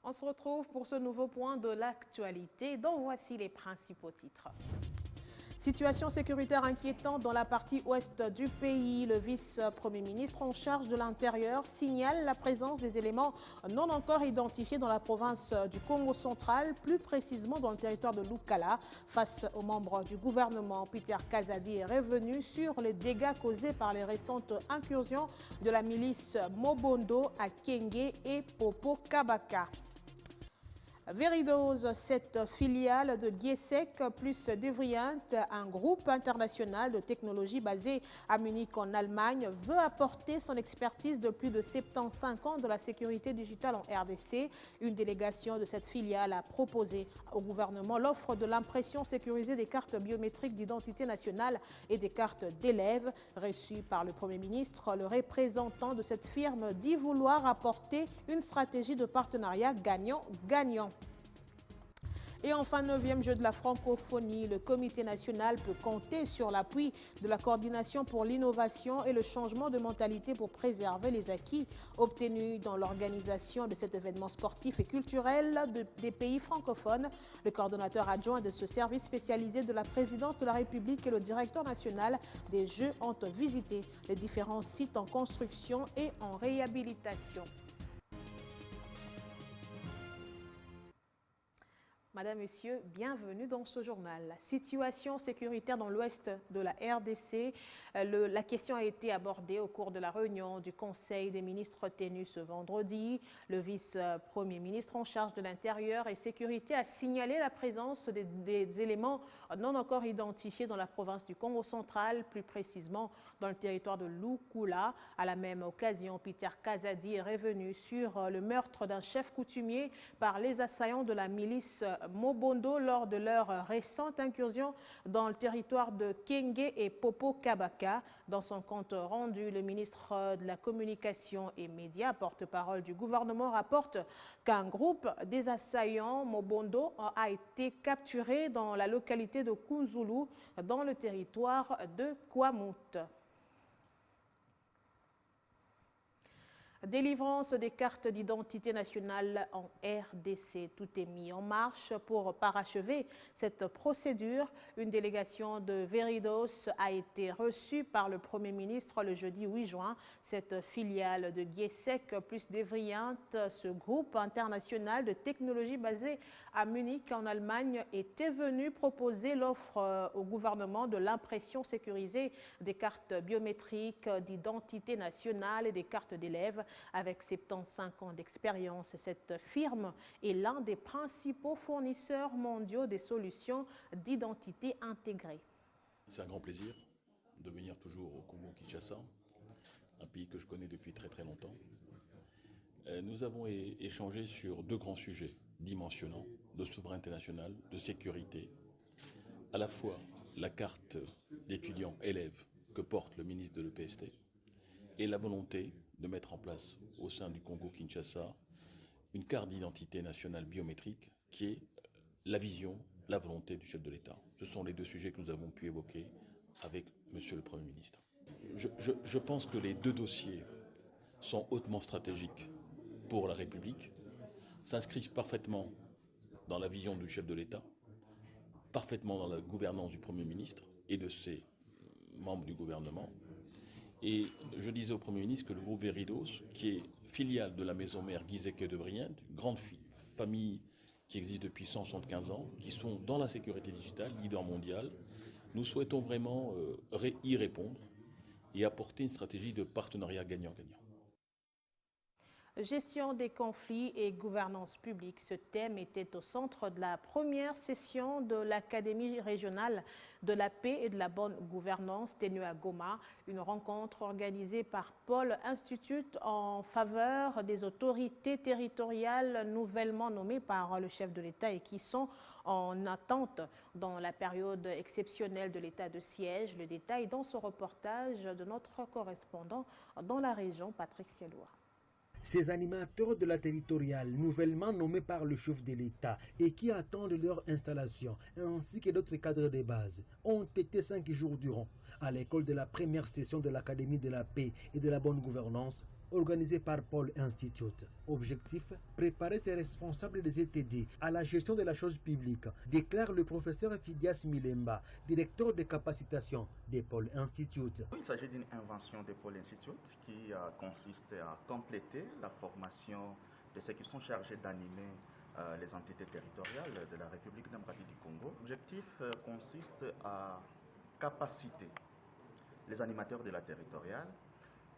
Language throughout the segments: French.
On se retrouve pour ce nouveau point de l'actualité, dont voici les principaux titres. Situation sécuritaire inquiétante dans la partie ouest du pays. Le vice-premier ministre en charge de l'Intérieur signale la présence des éléments non encore identifiés dans la province du Congo central, plus précisément dans le territoire de Lukala. Face aux membres du gouvernement, Peter Kazadi est revenu sur les dégâts causés par les récentes incursions de la milice Mobondo à Kenge et Popo Kabaka. Veridose, cette filiale de Giesec plus Devriant, un groupe international de technologie basé à Munich en Allemagne, veut apporter son expertise de plus de 75 ans de la sécurité digitale en RDC. Une délégation de cette filiale a proposé au gouvernement l'offre de l'impression sécurisée des cartes biométriques d'identité nationale et des cartes d'élèves. Reçues par le Premier ministre, le représentant de cette firme dit vouloir apporter une stratégie de partenariat gagnant-gagnant. Et enfin, 9e jeu de la francophonie, le Comité national peut compter sur l'appui de la coordination pour l'innovation et le changement de mentalité pour préserver les acquis obtenus dans l'organisation de cet événement sportif et culturel des pays francophones. Le coordonnateur adjoint de ce service spécialisé de la présidence de la République et le directeur national des Jeux ont visité les différents sites en construction et en réhabilitation. Madame, Monsieur, bienvenue dans ce journal. La situation sécuritaire dans l'ouest de la RDC, la question a été abordée au cours de la réunion du Conseil des ministres tenue ce vendredi. Le vice-premier ministre en charge de l'Intérieur et Sécurité a signalé la présence des éléments non encore identifiés dans la province du Congo central, plus précisément dans le territoire de Lukula. À la même occasion, Peter Kazadi est revenu sur le meurtre d'un chef coutumier par les assaillants de la milice Mobondo lors de leur récente incursion dans le territoire de Kenge et Popo Kabaka. Dans son compte rendu, le ministre de la Communication et Médias, porte-parole du gouvernement, rapporte qu'un groupe des assaillants Mobondo a été capturé dans la localité de Kunzulu, dans le territoire de Kwamut. Délivrance des cartes d'identité nationale en RDC. Tout est mis en marche pour parachever cette procédure. Une délégation de Veridos a été reçue par le Premier ministre le jeudi 8 juin. Cette filiale de Giesec plus Devriant, ce groupe international de technologie basé à Munich en Allemagne, était venu proposer l'offre au gouvernement de l'impression sécurisée des cartes biométriques d'identité nationale et des cartes d'élèves. Avec 75 ans d'expérience, cette firme est l'un des principaux fournisseurs mondiaux des solutions d'identité intégrée. C'est un grand plaisir de venir toujours au Congo-Kinshasa, un pays que je connais depuis très très longtemps. Nous avons échangé sur deux grands sujets dimensionnants de souveraineté nationale, de sécurité, à la fois la carte d'étudiant élève que porte le ministre de l'EPST et la volonté de mettre en place au sein du Congo-Kinshasa une carte d'identité nationale biométrique qui est la vision, la volonté du chef de l'État. Ce sont les deux sujets que nous avons pu évoquer avec Monsieur le Premier ministre. Je pense que les deux dossiers sont hautement stratégiques pour la République, s'inscrivent parfaitement dans la vision du chef de l'État, parfaitement dans la gouvernance du Premier ministre et de ses membres du gouvernement. Et je disais au Premier ministre que le groupe Veridos, qui est filiale de la maison mère Giesec de Vriend, grande famille qui existe depuis 175 ans, qui sont dans la sécurité digitale, leader mondial, nous souhaitons vraiment y répondre et apporter une stratégie de partenariat gagnant-gagnant. Gestion des conflits et gouvernance publique. Ce thème était au centre de la première session de l'Académie régionale de la paix et de la bonne gouvernance tenue à Goma, une rencontre organisée par Paul Institute en faveur des autorités territoriales nouvellement nommées par le chef de l'État et qui sont en attente dans la période exceptionnelle de l'état de siège. Le détail dans ce reportage de notre correspondant dans la région, Patrick Sielois. Ces animateurs de la territoriale, nouvellement nommés par le chef de l'État et qui attendent leur installation, ainsi que d'autres cadres de base, ont été 5 jours durant à l'école de la première session de l'Académie de la paix et de la bonne gouvernance organisé par Paul Institute. Objectif, préparer ces responsables des ETD à la gestion de la chose publique, déclare le professeur Fidias Milemba, directeur de capacitation de Paul Institute. Il s'agit d'une invention de Paul Institute qui consiste à compléter la formation de ceux qui sont chargés d'animer les entités territoriales de la République démocratique du Congo. L'objectif consiste à capaciter les animateurs de la territoriale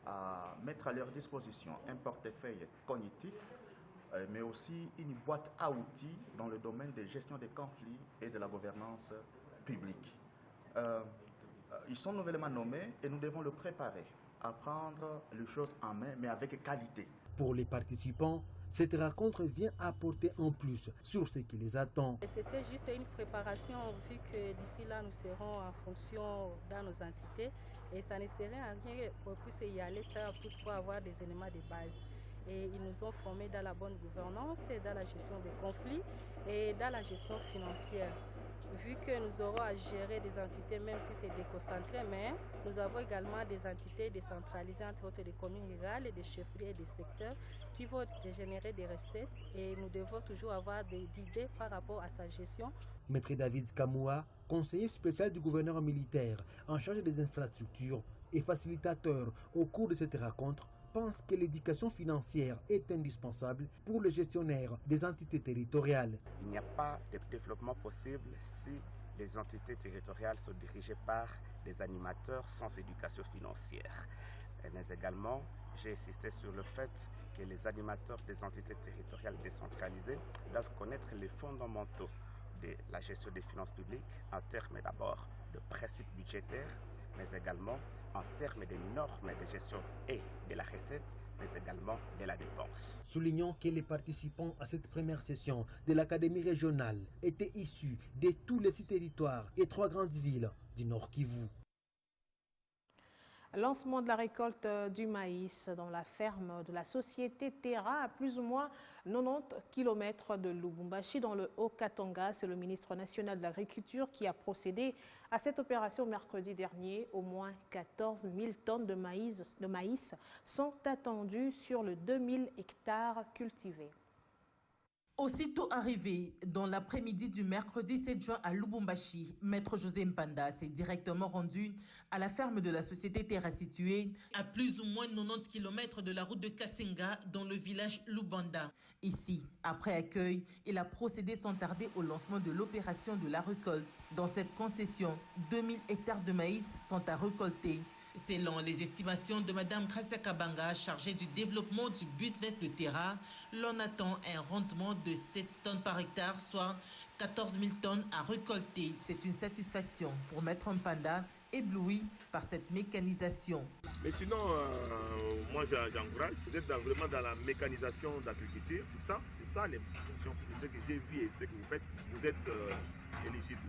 à mettre à leur disposition un portefeuille cognitif, mais aussi une boîte à outils dans le domaine de gestion des conflits et de la gouvernance publique. Ils sont nouvellement nommés et nous devons le préparer à prendre les choses en main, mais avec qualité. Pour les participants, cette rencontre vient apporter un plus sur ce qui les attend. C'était juste une préparation vu que d'ici là nous serons en fonction dans nos entités et ça ne serait à rien qu'on puisse y aller sans toutefois avoir des éléments de base. Et ils nous ont formés dans la bonne gouvernance, dans la gestion des conflits et dans la gestion financière. Vu que nous aurons à gérer des entités, même si c'est déconcentré, mais nous avons également des entités décentralisées, entre autres des communes rurales, des chefferies et des secteurs qui vont générer des recettes et nous devons toujours avoir des idées par rapport à sa gestion. Maître David Kamoua, conseiller spécial du gouverneur militaire en charge des infrastructures et facilitateur au cours de cette rencontre, pense que l'éducation financière est indispensable pour les gestionnaires des entités territoriales. Il n'y a pas de développement possible si les entités territoriales sont dirigées par des animateurs sans éducation financière. Mais également, j'ai insisté sur le fait que les animateurs des entités territoriales décentralisées doivent connaître les fondamentaux de la gestion des finances publiques en termes d'abord de principes budgétaires, mais également en termes des normes de gestion et de la recette, mais également de la dépense. Soulignons que les participants à cette première session de l'Académie régionale étaient issus de tous les 6 territoires et 3 grandes villes du Nord Kivu. Lancement de la récolte du maïs dans la ferme de la société Terra à plus ou moins 90 km de Lubumbashi dans le Haut-Katanga. C'est le ministre national de l'Agriculture qui a procédé à cette opération mercredi dernier. Au moins 14 000 tonnes de maïs sont attendues sur le 2000 hectares cultivés. Aussitôt arrivé dans l'après-midi du mercredi 7 juin à Lubumbashi, Maître José Mpanda s'est directement rendu à la ferme de la société Terra située à plus ou moins 90 km de la route de Kasenga dans le village Lubanda. Ici, après accueil, il a procédé sans tarder au lancement de l'opération de la récolte. Dans cette concession, 2000 hectares de maïs sont à récolter. Selon les estimations de Mme Gracia Kabanga, chargée du développement du business de Terra, l'on attend un rendement de 7 tonnes par hectare, soit 14 000 tonnes à récolter. C'est une satisfaction pour Maître Mpanda, ébloui par cette mécanisation. Mais sinon, moi j'encourage, vous êtes vraiment dans la mécanisation d'agriculture, c'est ça l'évolution, c'est ce que j'ai vu et ce que vous faites, vous êtes éligible.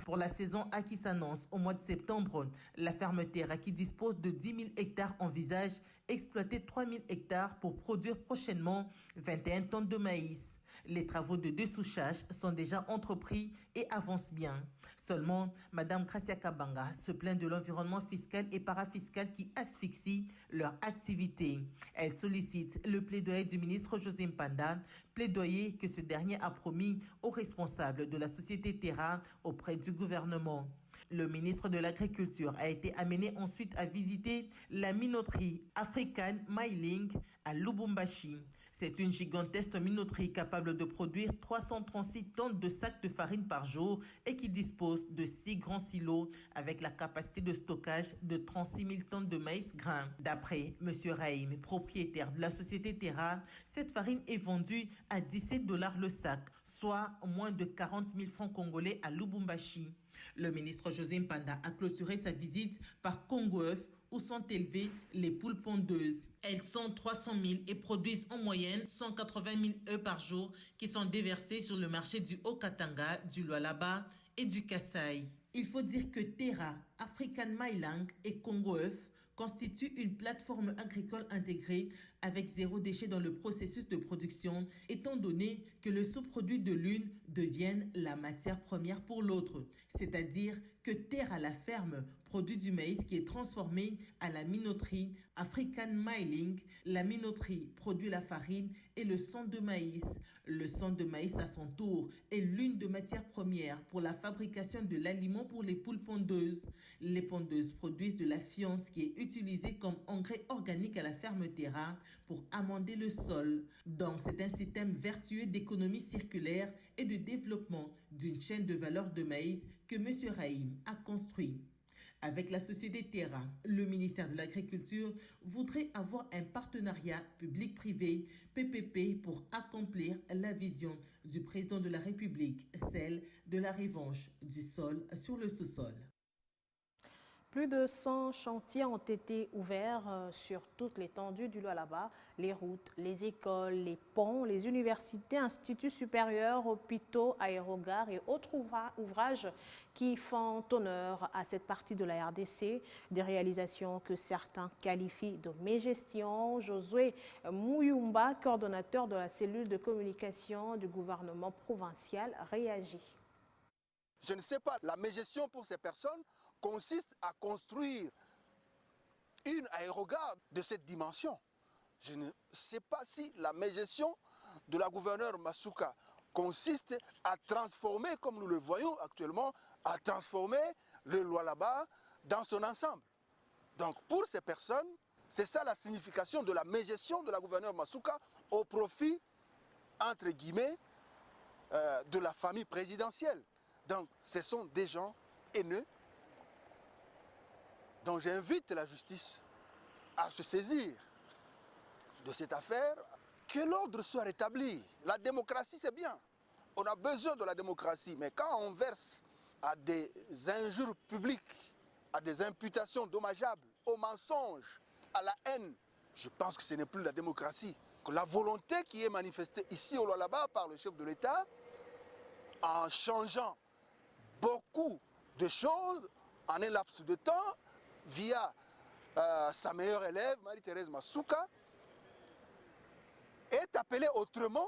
Pour la saison A qui s'annonce au mois de septembre, la ferme Terra qui dispose de 10 000 hectares envisage exploiter 3 000 hectares pour produire prochainement 21 tonnes de maïs. Les travaux de dessouchage sont déjà entrepris et avancent bien. Seulement, Mme Gracia Kabanga se plaint de l'environnement fiscal et parafiscal qui asphyxie leur activité. Elle sollicite le plaidoyer du ministre José Mpanda, plaidoyer que ce dernier a promis aux responsables de la société Terra auprès du gouvernement. Le ministre de l'Agriculture a été amené ensuite à visiter la minoterie African Mailing à Lubumbashi. C'est une gigantesque minoterie capable de produire 336 tonnes de sacs de farine par jour et qui dispose de 6 grands silos avec la capacité de stockage de 36 000 tonnes de maïs grain. D'après M. Raïm, propriétaire de la société Terra, cette farine est vendue à 17 $ le sac, soit moins de 40 000 francs congolais à Lubumbashi. Le ministre José Mpanda a clôturé sa visite par Congo-œuf où sont élevées les poules pondeuses. Elles sont 300 000 et produisent en moyenne 180 000 œufs par jour qui sont déversés sur le marché du Haut-Katanga, du Lualaba et du Kasaï. Il faut dire que Terra, African Mailing et Congo-œuf constituent une plateforme agricole intégrée avec 0 déchet dans le processus de production, étant donné que le sous-produit de l'une deviennent la matière première pour l'autre, c'est-à-dire que Terre à la ferme produit du maïs qui est transformé à la minoterie African Milling. La minoterie produit la farine et le sang de maïs. Le sang de maïs à son tour est l'une des matières premières pour la fabrication de l'aliment pour les poules pondeuses. Les pondeuses produisent de la fiente qui est utilisée comme engrais organique à la ferme Terra pour amender le sol. Donc c'est un système vertueux d'économie circulaire et de développement d'une chaîne de valeur de maïs que M. Rahim a construit. Avec la société Terra, le ministère de l'Agriculture voudrait avoir un partenariat public-privé, PPP, pour accomplir la vision du président de la République, celle de la revanche du sol sur le sous-sol. Plus de 100 chantiers ont été ouverts sur toute l'étendue du Lualaba. Les routes, les écoles, les ponts, les universités, instituts supérieurs, hôpitaux, aérogares et autres ouvrages qui font honneur à cette partie de la RDC. Des réalisations que certains qualifient de mégestion. Josué Mouyumba, coordonnateur de la cellule de communication du gouvernement provincial, réagit. Je ne sais pas, la mégestion pour ces personnes consiste à construire une aérogare de cette dimension. Je ne sais pas si la mégestion de la gouverneure Masuka consiste à transformer, comme nous le voyons actuellement, à transformer le Lualaba dans son ensemble. Donc pour ces personnes, c'est ça la signification de la mégestion de la gouverneure Masuka au profit, entre guillemets, de la famille présidentielle. Donc ce sont des gens haineux. Donc j'invite la justice à se saisir de cette affaire, que l'ordre soit rétabli. La démocratie, c'est bien. On a besoin de la démocratie, mais quand on verse à des injures publiques, à des imputations dommageables, aux mensonges, à la haine, je pense que ce n'est plus la démocratie. Que la volonté qui est manifestée ici au Lualaba par le chef de l'État, en changeant beaucoup de choses en un laps de temps, via sa meilleure élève, Marie-Thérèse Masuka, est appelée autrement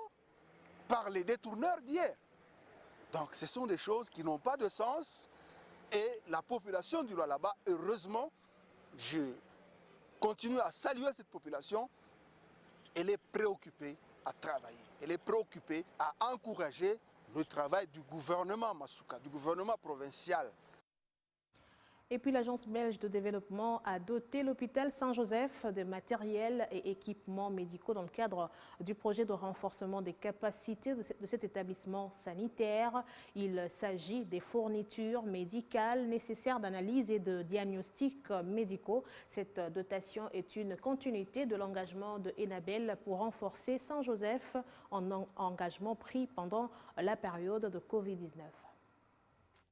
par les détourneurs d'hier. Donc ce sont des choses qui n'ont pas de sens et la population du Lualaba, heureusement, je continue à saluer cette population, elle est préoccupée à travailler, elle est préoccupée à encourager le travail du gouvernement Masuka, du gouvernement provincial. Et puis l'Agence belge de développement a doté l'hôpital Saint-Joseph de matériel et équipements médicaux dans le cadre du projet de renforcement des capacités de cet établissement sanitaire. Il s'agit des fournitures médicales nécessaires d'analyse et de diagnostics médicaux. Cette dotation est une continuité de l'engagement de Enabel pour renforcer Saint-Joseph en engagement pris pendant la période de Covid-19.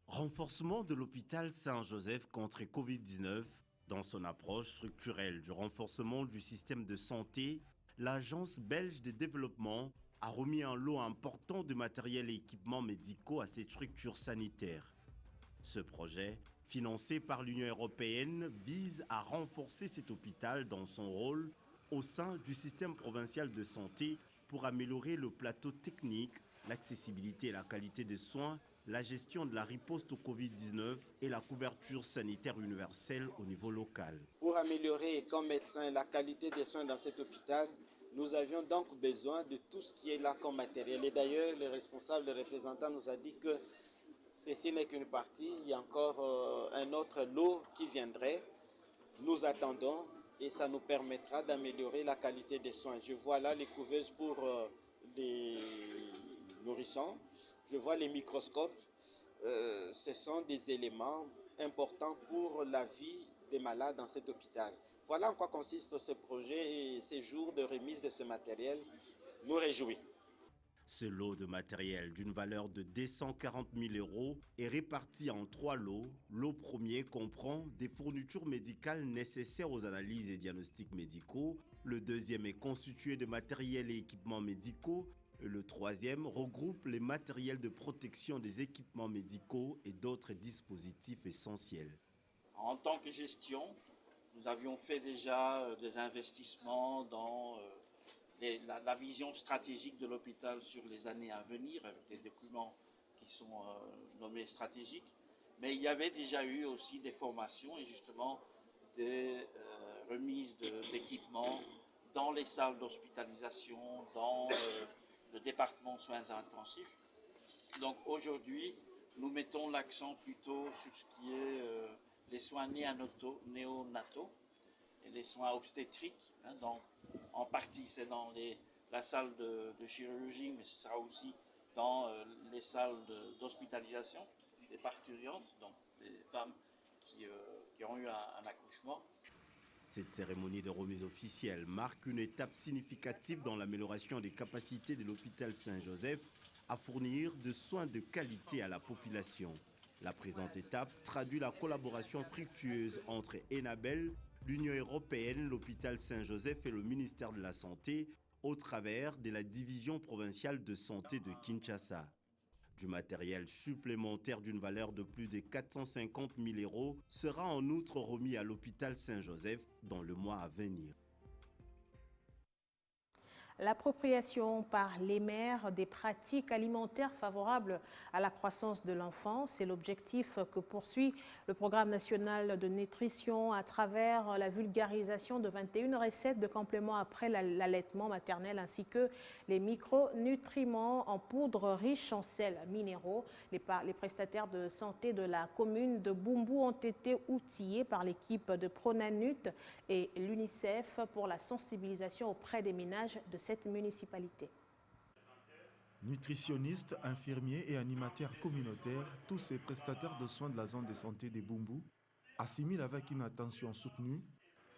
Renforcement de l'hôpital Saint-Joseph contre Covid-19. Dans son approche structurelle du renforcement du système de santé, l'Agence belge de développement a remis un lot important de matériel et équipements médicaux à cette structure sanitaire. Ce projet, financé par l'Union européenne, vise à renforcer cet hôpital dans son rôle au sein du système provincial de santé pour améliorer le plateau technique, l'accessibilité et la qualité des soins, la gestion de la riposte au Covid-19 et la couverture sanitaire universelle au niveau local. Pour améliorer comme médecin la qualité des soins dans cet hôpital, nous avions donc besoin de tout ce qui est là comme matériel. Et d'ailleurs, le responsable, le représentant nous a dit que ceci n'est qu'une partie, il y a encore un autre lot qui viendrait. Nous attendons et ça nous permettra d'améliorer la qualité des soins. Je vois là les couveuses pour les nourrissons. Je vois les microscopes, ce sont des éléments importants pour la vie des malades dans cet hôpital. Voilà en quoi consiste ce projet et ces jours de remise de ce matériel nous réjouit. Ce lot de matériel d'une valeur de 240 000 € est réparti en 3 lots. Lot premier comprend des fournitures médicales nécessaires aux analyses et diagnostics médicaux. Le deuxième est constitué de matériel et équipements médicaux. Le troisième regroupe les matériels de protection des équipements médicaux et d'autres dispositifs essentiels. En tant que gestion, nous avions fait déjà des investissements dans la vision stratégique de l'hôpital sur les années à venir, avec des documents qui sont nommés stratégiques. Mais il y avait déjà eu aussi des formations et justement des remises d'équipements dans les salles d'hospitalisation, dans le département soins intensifs. Donc aujourd'hui, nous mettons l'accent plutôt sur ce qui est les soins néonataux et les soins obstétriques. Donc, en partie, c'est dans la salle de chirurgie, mais ce sera aussi dans les salles d'hospitalisation des parturientes, donc des femmes qui ont eu un accouchement. Cette cérémonie de remise officielle marque une étape significative dans l'amélioration des capacités de l'hôpital Saint-Joseph à fournir de soins de qualité à la population. La présente étape traduit la collaboration fructueuse entre Enabel, l'Union européenne, l'hôpital Saint-Joseph et le ministère de la Santé au travers de la division provinciale de santé de Kinshasa. Du matériel supplémentaire d'une valeur de plus de 450 000 € sera en outre remis à l'hôpital Saint-Joseph dans le mois à venir. L'appropriation par les mères des pratiques alimentaires favorables à la croissance de l'enfant, c'est l'objectif que poursuit le programme national de nutrition à travers la vulgarisation de 21 recettes de compléments après l'allaitement maternel ainsi que les micronutriments en poudre riches en sels minéraux. Les prestataires de santé de la commune de Boumbu ont été outillés par l'équipe de Pronanut et l'UNICEF pour la sensibilisation auprès des ménages de cette municipalité. Nutritionnistes, infirmiers et animateurs communautaires, tous ces prestataires de soins de la zone de santé des Boumbu assimilent avec une attention soutenue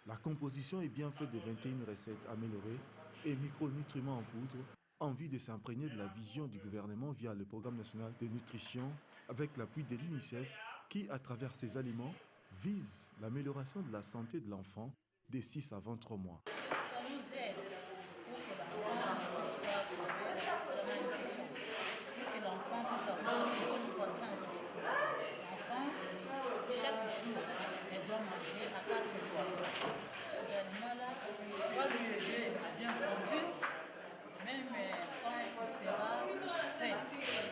la composition et bienfaits de 21 recettes améliorées et micronutriments en poudre en vue de s'imprégner de la vision du gouvernement via le programme national de nutrition avec l'appui de l'UNICEF qui, à travers ces aliments, vise l'amélioration de la santé de l'enfant de 6 à 23 mois. Ça nous aide pour que l'enfant puisse avoir une bonne croissance. L'enfant, chaque jour, elle doit manger à 4 fois. Ces aliments-là, on va lui aider à bien conduire, même quand il sera fait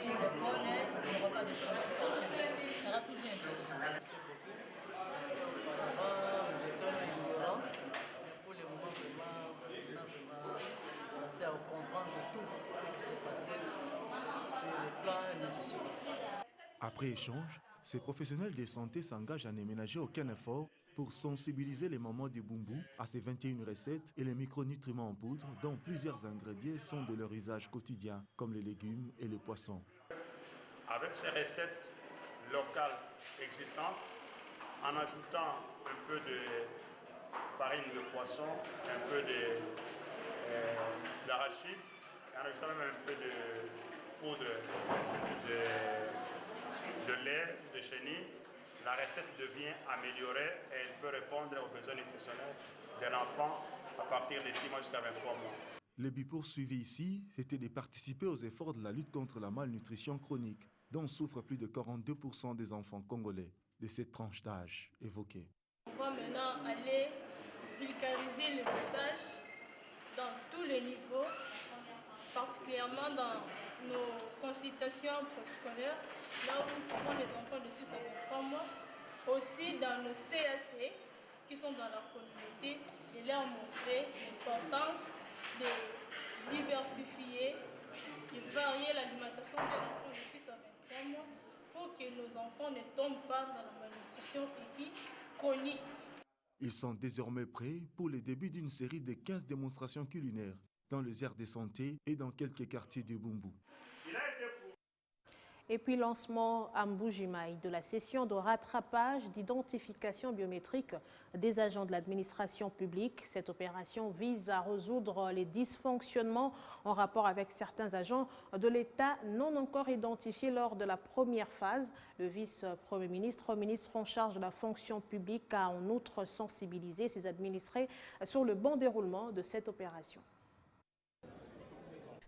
pour le bonnet, il n'y aura pas de complications. Il sera toujours intelligent. Merci beaucoup. Parce qu'auparavant, nous étions ignorants. Pour le moment, vraiment, on a vraiment censé comprendre tout ce qui s'est passé sur le plan nutritionnel. Après échange, ces professionnels de santé s'engagent à ne ménager aucun effort pour sensibiliser les mamans du Boumbu à ces 21 recettes et les micronutriments en poudre dont plusieurs ingrédients sont de leur usage quotidien, comme les légumes et les poissons. Avec ces recettes locales existantes, en ajoutant un peu de farine de poisson, un peu d'arachide, et en ajoutant même un peu de poudre de lait de chenille, la recette devient améliorée et elle peut répondre aux besoins nutritionnels de l'enfant à partir de 6 mois jusqu'à 23 mois. Le but poursuivi ici, c'était de participer aux efforts de la lutte contre la malnutrition chronique, dont souffrent plus de 42% des enfants congolais de cette tranche d'âge évoquée. On va maintenant aller vulgariser le message dans tous les niveaux, particulièrement dans nos consultations préscolaires, là où nous trouvons les enfants de 6 à 23 mois, aussi dans nos CAC qui sont dans la communauté, et leur montrer l'importance de diversifier, de varier l'alimentation des enfants de 6 à 23 mois pour que nos enfants ne tombent pas dans la malnutrition aiguë chronique. Ils sont désormais prêts pour le début d'une série de 15 démonstrations culinaires dans les aires de santé et dans quelques quartiers de Boumbu. Et puis lancement à Mbujimaï de la session de rattrapage d'identification biométrique des agents de l'administration publique. Cette opération vise à résoudre les dysfonctionnements en rapport avec certains agents de l'État non encore identifiés lors de la première phase. Le vice-premier ministre, ministre en charge de la fonction publique, a en outre sensibilisé ses administrés sur le bon déroulement de cette opération.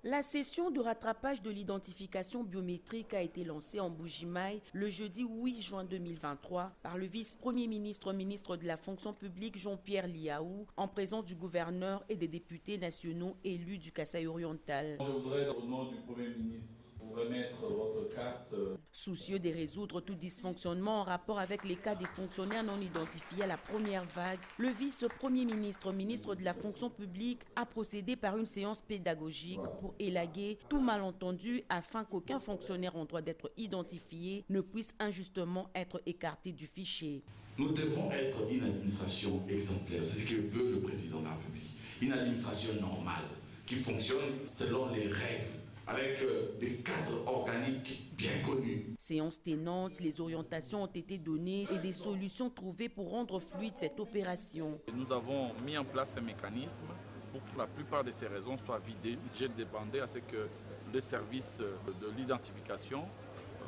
La session de rattrapage de l'identification biométrique a été lancée en Mbuji-Mayi le jeudi 8 juin 2023 par le vice-premier ministre, ministre de la fonction publique Jean-Pierre Liaou, en présence du gouverneur et des députés nationaux élus du Kasaï oriental. Je voudrais, au nom du Premier ministre, vous remettre votre carte. Soucieux de résoudre tout dysfonctionnement en rapport avec les cas des fonctionnaires non identifiés à la première vague, le vice-premier ministre, ministre de la fonction publique, a procédé par une séance pédagogique pour élaguer tout malentendu afin qu'aucun fonctionnaire en droit d'être identifié ne puisse injustement être écarté du fichier. Nous devons être une administration exemplaire, c'est ce que veut le président de la République. Une administration normale, qui fonctionne selon les règles, avec des cadres organiques bien connus. Séance tenante, les orientations ont été données et des solutions trouvées pour rendre fluide cette opération. Nous avons mis en place un mécanisme pour que la plupart de ces raisons soient vidées. J'ai demandé à ce que le service de l'identification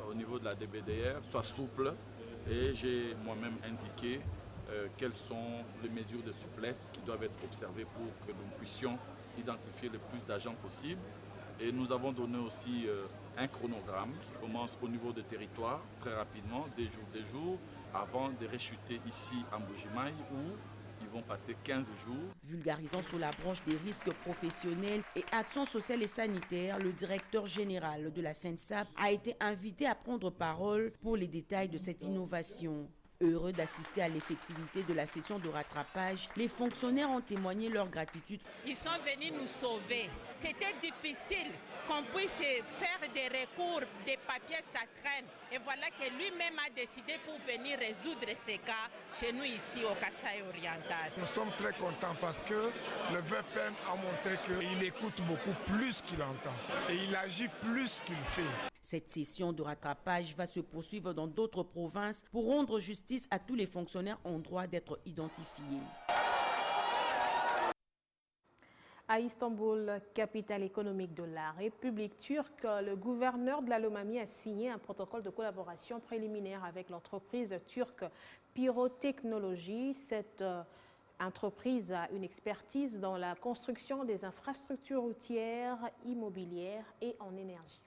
au niveau de la DBDR soit souple et j'ai moi-même indiqué quelles sont les mesures de souplesse qui doivent être observées pour que nous puissions identifier le plus d'agents possible. Et nous avons donné aussi un chronogramme qui commence au niveau des territoires très rapidement, des jours, avant de rechuter ici à Mbuji-Mayi où ils vont passer 15 jours. Vulgarisant sur la branche des risques professionnels et actions sociales et sanitaires, le directeur général de la SENSAP a été invité à prendre parole pour les détails de cette innovation. Heureux d'assister à l'effectivité de la session de rattrapage, les fonctionnaires ont témoigné leur gratitude. Ils sont venus nous sauver. C'était difficile qu'on puisse faire des recours, des papiers, ça traîne. Et voilà que lui-même a décidé pour venir résoudre ces cas chez nous ici au Kasaï oriental. Nous sommes très contents parce que le VPN a montré qu'il écoute beaucoup plus qu'il entend et il agit plus qu'il fait. Cette session de rattrapage va se poursuivre dans d'autres provinces pour rendre justice à tous les fonctionnaires en droit d'être identifiés. À Istanbul, capitale économique de la République turque, le gouverneur de la Lomami a signé un protocole de collaboration préliminaire avec l'entreprise turque Pyrotechnologie. Cette entreprise a une expertise dans la construction des infrastructures routières, immobilières et en énergie.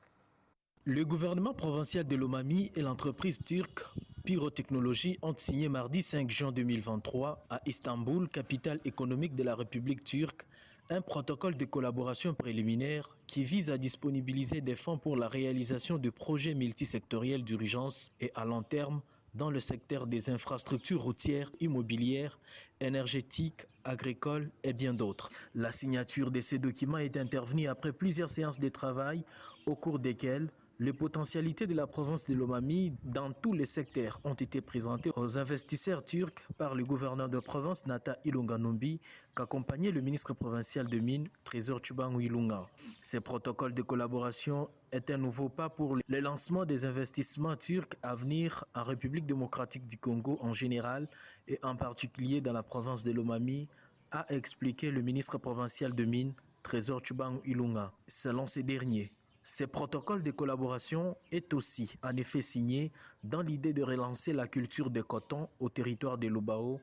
Le gouvernement provincial de Lomami et l'entreprise turque Pyrotechnologie ont signé mardi 5 juin 2023 à Istanbul, capitale économique de la République turque, un protocole de collaboration préliminaire qui vise à disponibiliser des fonds pour la réalisation de projets multisectoriels d'urgence et à long terme dans le secteur des infrastructures routières, immobilières, énergétiques, agricoles et bien d'autres. La signature de ces documents est intervenue après plusieurs séances de travail au cours desquelles les potentialités de la province de Lomami dans tous les secteurs ont été présentées aux investisseurs turcs par le gouverneur de province Nata Ilunga Numbi, qu'accompagnait le ministre provincial de Mines, Trésor Tchouban Ilunga. Ce protocole de collaboration est un nouveau pas pour le lancement des investissements turcs à venir en République démocratique du Congo en général et en particulier dans la province de Lomami, a expliqué le ministre provincial de Mines, Trésor Tchouban Ilunga. Selon ces derniers, ce protocole de collaboration est aussi en effet signé dans l'idée de relancer la culture de coton au territoire de Lubao,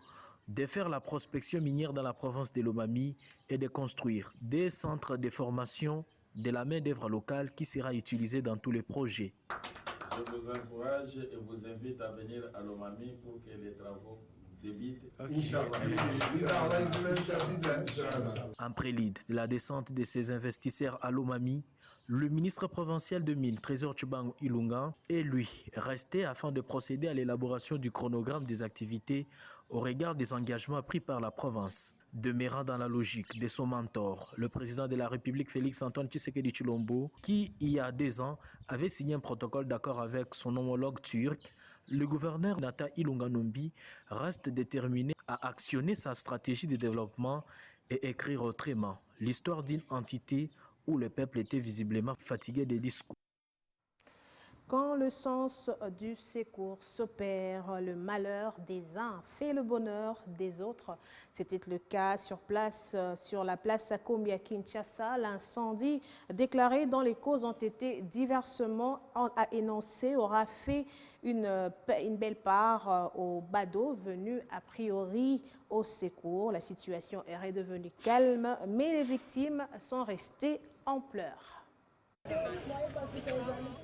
de faire la prospection minière dans la province de Lomami et de construire des centres de formation de la main-d'œuvre locale qui sera utilisée dans tous les projets. Je vous encourage et vous invite à venir à Lomami pour que les travaux débutent. En prélude de la descente de ces investisseurs à Lomami, le ministre provincial de Mines, Trésor Tchouban Ilunga, est lui resté afin de procéder à l'élaboration du chronogramme des activités au regard des engagements pris par la province. Demeurant dans la logique de son mentor, le président de la République Félix-Antoine Tshisekedi Tshilombo, qui il y a 2 ans avait signé un protocole d'accord avec son homologue turc, le gouverneur Nata Ilunga Numbi reste déterminé à actionner sa stratégie de développement et écrire autrement l'histoire d'une entité où le peuple était visiblement fatigué des discours. Quand le sens du secours s'opère, le malheur des uns fait le bonheur des autres. C'était le cas sur la place Sakombi à Kinshasa. L'incendie déclaré dans les causes ont été diversement énoncés, aura fait une belle part aux badauds venus a priori au secours. La situation est redevenue calme, mais les victimes sont restées ampleur.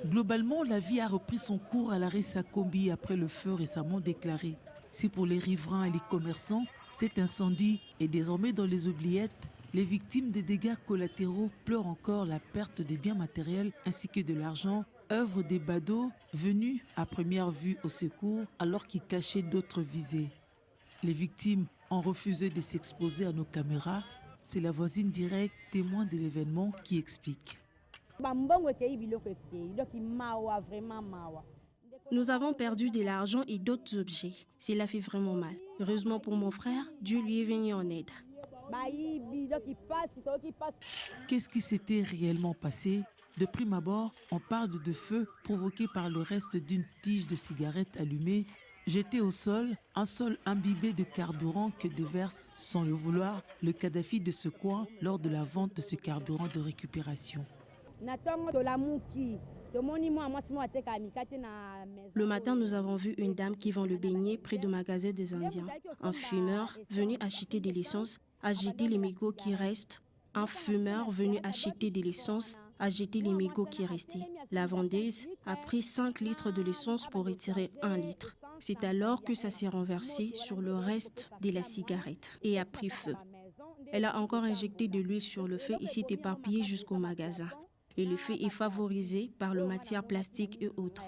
Globalement, la vie a repris son cours à l'arrêt Sakombi après le feu récemment déclaré. Si pour les riverains et les commerçants, cet incendie est désormais dans les oubliettes, les victimes des dégâts collatéraux pleurent encore la perte des biens matériels ainsi que de l'argent, œuvre des badauds venus à première vue au secours alors qu'ils cachaient d'autres visées. Les victimes ont refusé de s'exposer à nos caméras. C'est la voisine directe, témoin de l'événement, qui explique. Nous avons perdu de l'argent et d'autres objets. Cela fait vraiment mal. Heureusement pour mon frère, Dieu lui est venu en aide. Qu'est-ce qui s'était réellement passé? De prime abord, on parle de feu provoqué par le reste d'une tige de cigarette allumée, jetée au sol, un sol imbibé de carburant que déverse, sans le vouloir, le Kadhafi de ce coin lors de la vente de ce carburant de récupération. Le matin, nous avons vu une dame qui vend le beignet près du magasin des Indiens. Un fumeur venu acheter de l'essence a jeté les mégots qui restent. Un fumeur venu acheter de l'essence a jeté les mégots qui restaient. La vendeuse a pris 5 litres de l'essence pour retirer 1 litre. C'est alors que ça s'est renversé sur le reste de la cigarette et a pris feu. Elle a encore injecté de l'huile sur le feu et s'est éparpillée jusqu'au magasin. Et le feu est favorisé par le matière plastique et autres.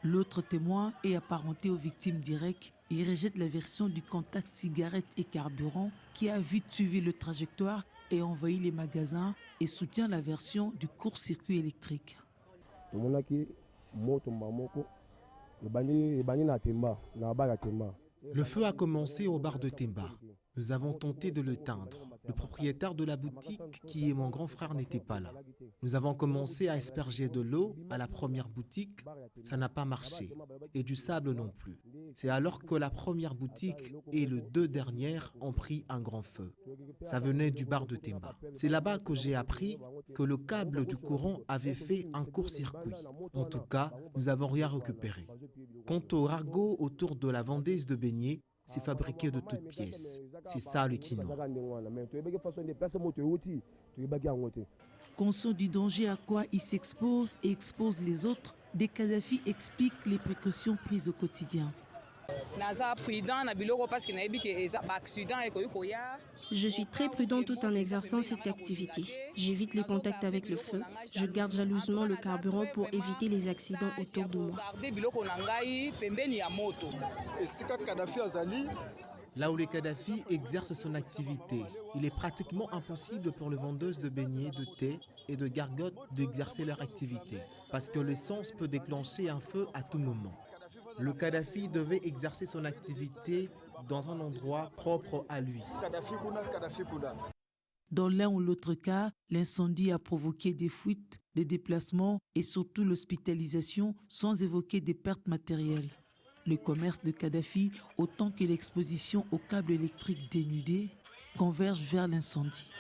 L'autre témoin est apparenté aux victimes directes. Il rejette la version du contact cigarette et carburant qui a vite suivi le trajectoire et envahi les magasins et soutient la version du court-circuit électrique. Le feu a commencé au bar de Temba. Nous avons tenté de l'éteindre. Le propriétaire de la boutique, qui est mon grand frère, n'était pas là. Nous avons commencé à asperger de l'eau à la première boutique. Ça n'a pas marché. Et du sable non plus. C'est alors que la première boutique et les 2 dernières ont pris un grand feu. Ça venait du bar de Temba. C'est là-bas que j'ai appris que le câble du courant avait fait un court-circuit. En tout cas, nous n'avons rien récupéré. Quant au ragot autour de la vendeuse de beignets, c'est fabriqué de toutes pièces. C'est ça le kino. Conscient du danger à quoi il s'expose et expose les autres, des Kadhafi expliquent les précautions prises au quotidien. Je suis très prudent tout en exerçant cette activité. J'évite les contacts avec le feu. Je garde jalousement le carburant pour éviter les accidents autour de moi. Là où les Kadhafi exercent son activité, il est pratiquement impossible pour les vendeuses de beignets, de thé et de gargotes d'exercer leur activité, parce que l'essence peut déclencher un feu à tout moment. Le Kadhafi devait exercer son activité dans un endroit propre à lui. Dans l'un ou l'autre cas, l'incendie a provoqué des fuites, des déplacements et surtout l'hospitalisation sans évoquer des pertes matérielles. Le commerce de Kadhafi, autant que l'exposition aux câbles électriques dénudés, convergent vers l'incendie.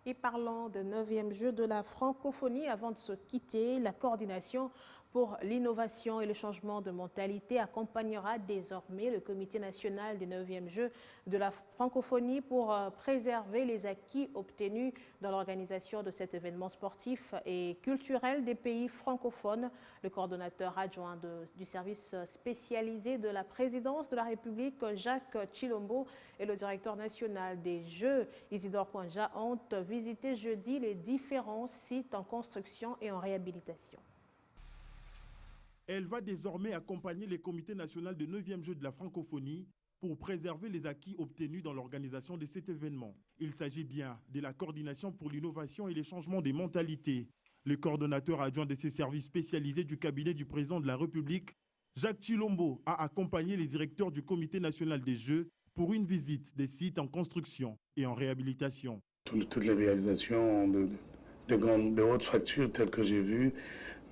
Et parlons de 9e jeu de la francophonie. Avant de se quitter, la coordination pour l'innovation et le changement de mentalité accompagnera désormais le comité national des 9e Jeux de la francophonie pour préserver les acquis obtenus dans l'organisation de cet événement sportif et culturel des pays francophones. Le coordonnateur adjoint du service spécialisé de la présidence de la République, Jacques Chilombo, et le directeur national des Jeux, Isidore Kwanja, ont visité jeudi les différents sites en construction et en réhabilitation. Elle va désormais accompagner les comités nationaux de 9e Jeux de la francophonie pour préserver les acquis obtenus dans l'organisation de cet événement. Il s'agit bien de la coordination pour l'innovation et les changements des mentalités. Le coordonnateur adjoint de ces services spécialisés du cabinet du président de la République, Jacques Chilombo, a accompagné les directeurs du comité national des Jeux pour une visite des sites en construction et en réhabilitation. Toutes les réalisations de haute facture telles que j'ai vu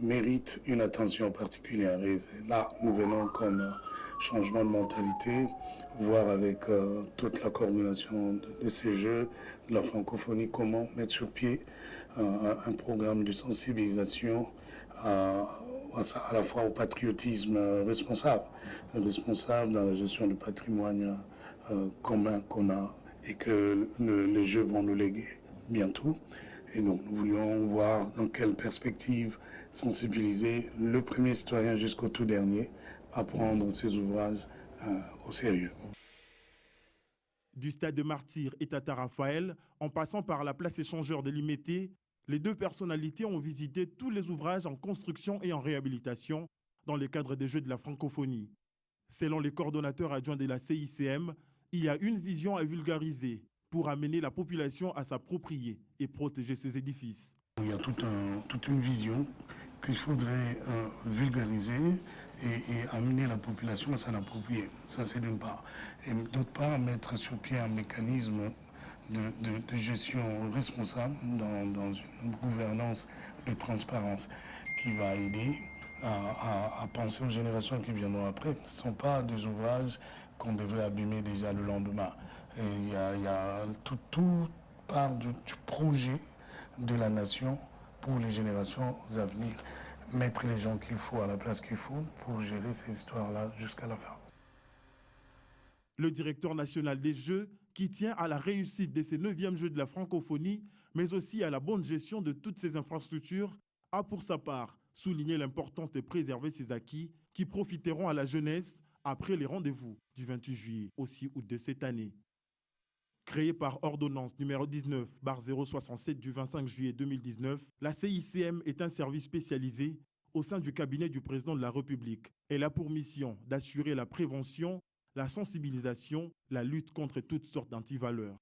méritent une attention particulière. Et là, nous venons comme changement de mentalité, voir avec toute la coordination de ces Jeux, de la francophonie, comment mettre sur pied un programme de sensibilisation à la fois au patriotisme responsable dans la gestion du patrimoine commun qu'on a et que les Jeux vont nous léguer bientôt. Et donc nous voulions voir dans quelle perspective sensibiliser le premier citoyen jusqu'au tout dernier à prendre ces ouvrages au sérieux. Du stade de Martyrs et Tata Raphaël, en passant par la place échangeur de Limété, les deux personnalités ont visité tous les ouvrages en construction et en réhabilitation dans le cadre des Jeux de la francophonie. Selon les coordonnateurs adjoints de la CICM, il y a une vision à vulgariser pour amener la population à s'approprier et protéger ces édifices. Il y a toute une vision qu'il faudrait vulgariser et amener la population à s'en approprier. Ça, c'est d'une part. Et d'autre part, mettre sur pied un mécanisme de gestion responsable dans une gouvernance de transparence qui va aider à penser aux générations qui viendront après. Ce ne sont pas des ouvrages qu'on devrait abîmer déjà le lendemain. Il y a tout part du projet de la nation pour les générations à venir. Mettre les gens qu'il faut à la place qu'il faut pour gérer ces histoires-là jusqu'à la fin. Le directeur national des Jeux, qui tient à la réussite de ces 9e Jeux de la francophonie, mais aussi à la bonne gestion de toutes ces infrastructures, a pour sa part souligné l'importance de préserver ces acquis qui profiteront à la jeunesse après les rendez-vous du 28 juillet au 6 août de cette année. Créée par ordonnance numéro 19/067 du 25 juillet 2019, la CICM est un service spécialisé au sein du cabinet du président de la République. Elle a pour mission d'assurer la prévention, la sensibilisation, la lutte contre toutes sortes d'antivaleurs.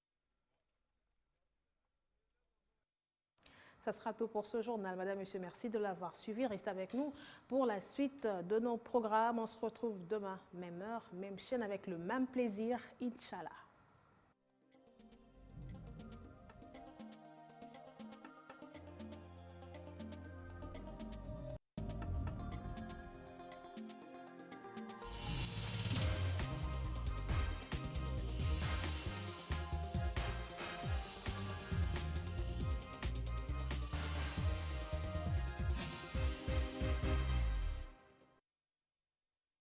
Ça sera tout pour ce journal. Madame, Monsieur, merci de l'avoir suivi. Restez avec nous pour la suite de nos programmes. On se retrouve demain, même heure, même chaîne, avec le même plaisir, Inch'Allah.